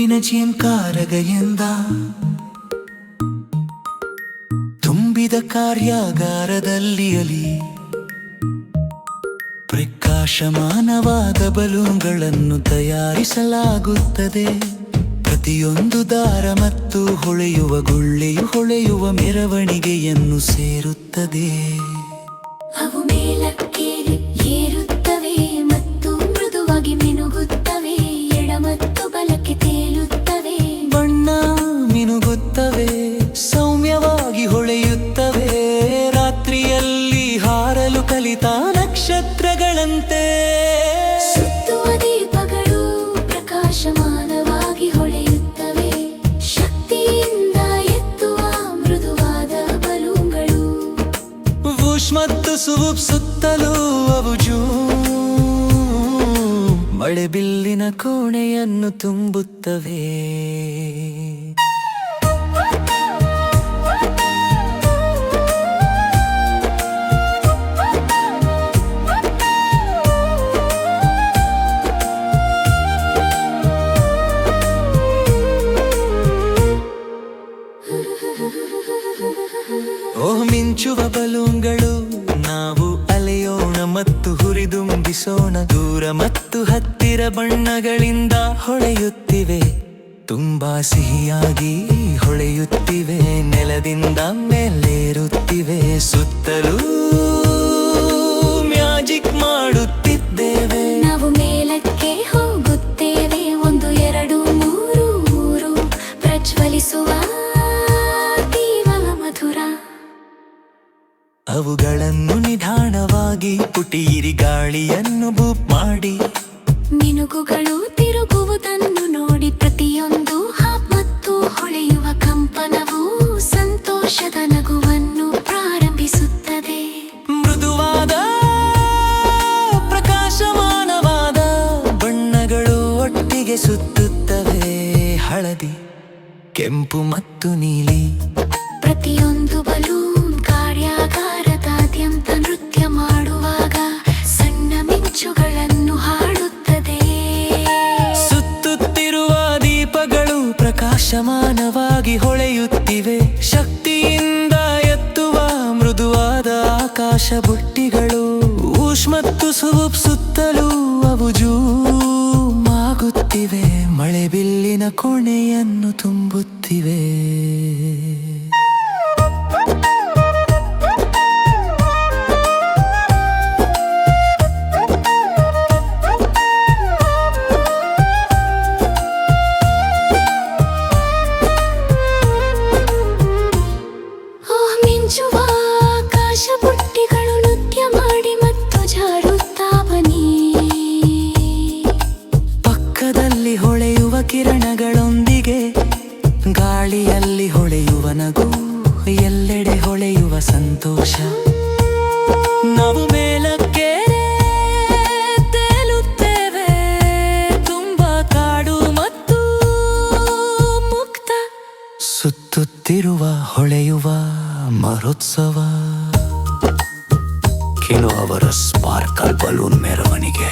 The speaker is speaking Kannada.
ಹೂವಿನ ಜಿಂಕಾರಗೆಯಿಂದ ತುಂಬಿದ ಕಾರ್ಯಾಗಾರದಲ್ಲಿ ಅಲಿ ಪ್ರಕಾಶಮಾನವಾದ ಬಲೂನ್ಗಳನ್ನು ತಯಾರಿಸಲಾಗುತ್ತದೆ. ಪ್ರತಿಯೊಂದು ದಾರ ಮತ್ತು ಹೊಳೆಯುವ ಗುಳ್ಳೆಯು ಹೊಳೆಯುವ ಮೆರವಣಿಗೆಯನ್ನು ಸೇರುತ್ತದೆ. ಅವು ಮೇಲಕ್ಕೇರಿ ಏರುತ್ತವೆ ಮತ್ತು ಮೃದುವಾಗಿ ಮಿನುಗುತ್ತವೆ. ಎಡ ಮತ್ತು ಬಲಕ್ಕೆ ತೇಲುತ್ತವೆ. ಬಣ್ಣ ಮಿನುಗುತ್ತವೆ, ಸೌಮ್ಯವಾಗಿ ಹೊಳೆಯುತ್ತವೆ. ರಾತ್ರಿಯಲ್ಲಿ ಹಾರಲು ಕಲಿತ ನಕ್ಷತ್ರಗಳಂತೆ. ಸುತ್ತುವ ದೀಪಗಳು ಪ್ರಕಾಶಮಾನವಾಗಿ ಹೊಳೆಯುತ್ತವೆ. ಶಕ್ತಿಯಿಂದ ಎತ್ತುವ ಮೃದುವಾದ ಬಲೂನ್ಗಳು. ವೂಶ್ ಮತ್ತು ಸುವೂಪ್ ಸುತ್ತಲೂ ಅವು ಮಳೆಬಿಲ್ಲಿನ ಕೋಣೆಯನ್ನು ತುಂಬುತ್ತವೆ. ಮಿಂಚುವ ಬಲೂನ್ಗಳು, ನಾವು ಅಲೆಯೋಣ ಮತ್ತು ಹುರಿದುಂಬಿಸೋಣ. ದೂರ ಮತ್ತು ಹತ್ತಿರ ಬಣ್ಣಗಳಿಂದ ಹೊಳೆಯುತ್ತಿವೆ, ತುಂಬಾ ಸಿಹಿಯಾಗಿ ಹೊಳೆಯುತ್ತಿವೆ. ನೆಲದಿಂದ ಮೇಲೇರುತ್ತಿವೆ, ಸುತ್ತಲೂ ಮ್ಯಾಜಿಕ್ ಮಾಡುತ್ತಿದ್ದೇವೆ. ನಾವು ಮೇಲಕ್ಕೆ ಹೋಗುತ್ತೇವೆ, 1 2 3 3 ಪ್ರಜ್ವಲಿಸುವ ಅವುಗಳನ್ನು ನಿಧಾನವಾಗಿ ಪುಟೀರಿ ಗಾಳಿಯನ್ನು ಬೂಪ್ ಮಾಡಿ. ಮಿನುಗುಗಳು ತಿರುಗುವುದನ್ನು ನೋಡಿ ಪ್ರತಿಯೊಂದು ಹಾಪ್ ಮತ್ತು ಹೊಳೆಯುವ ಕಂಪನವು ಸಂತೋಷದ ನಗುವನ್ನು ಪ್ರಾರಂಭಿಸುತ್ತದೆ. ಮೃದುವಾದ ಪ್ರಕಾಶಮಾನವಾದ ಬಣ್ಣಗಳು ಒಟ್ಟಿಗೆ ಸುತ್ತುತ್ತವೆ. ಹಳದಿ, ಕೆಂಪು ಮತ್ತು ನೀಲಿ. ಪ್ರತಿಯೊಂದು ಬಲೂನ್ ಕಾರ್ಯಾಗಾರದಾದ್ಯಂತ ನೃತ್ಯ ಮಾಡುವಾಗ ಸಣ್ಣ ಮಿಂಚುಗಳನ್ನು ಹಾಡುತ್ತದೆ. ಸುತ್ತುತ್ತಿರುವ ದೀಪಗಳು ಪ್ರಕಾಶಮಾನವಾಗಿ ಹೊಳೆಯುತ್ತಿವೆ. ಶಕ್ತಿಯಿಂದ ಎತ್ತುವ ಮೃದುವಾದ ಆಕಾಶ ಬುಟ್ಟಿಗಳು. ವೂಶ್ ಮತ್ತು ಸುವೂಪ್ ಸುತ್ತಲೂ ಅವು ಆಗುತ್ತಿವೆ, ಮಳೆಬಿಲ್ಲಿನ ಕೋಣೆಯನ್ನು ತುಂಬುತ್ತಿವೆ. ಮಿಂಚುವ ಆಕಾಶ ಬುಟ್ಟಿಗಳು ನೃತ್ಯ ಮಾಡಿ ಮತ್ತು ಜಾರುತ್ತಾ ಬನ್ನಿ. ಪಕ್ಕದಲ್ಲಿ ಹೊಳೆಯುವ ಕಿರಣಗಳೊಂದಿಗೆ ಗಾಳಿಯಲ್ಲಿ ಹೊಳೆಯುವ ನಗು, ಎಲ್ಲೆಡೆ ಹೊಳೆಯುವ ಸಂತೋಷ. ನಾವು ಮೇಲಕ್ಕೆ ತೇಲುತ್ತೇವೆ, ತುಂಬಾ ಕಾಡು ಮತ್ತು ಮುಕ್ತ. ಸುತ್ತುತ್ತಿರುವ ಹೊಳೆಯುವ ಮಹೋತ್ಸವ. ಕಿನು ಅವರ ಸ್ಪಾರ್ಕಲ್ ಬಲೂನ್ ಮೆರವಣಿಗೆ.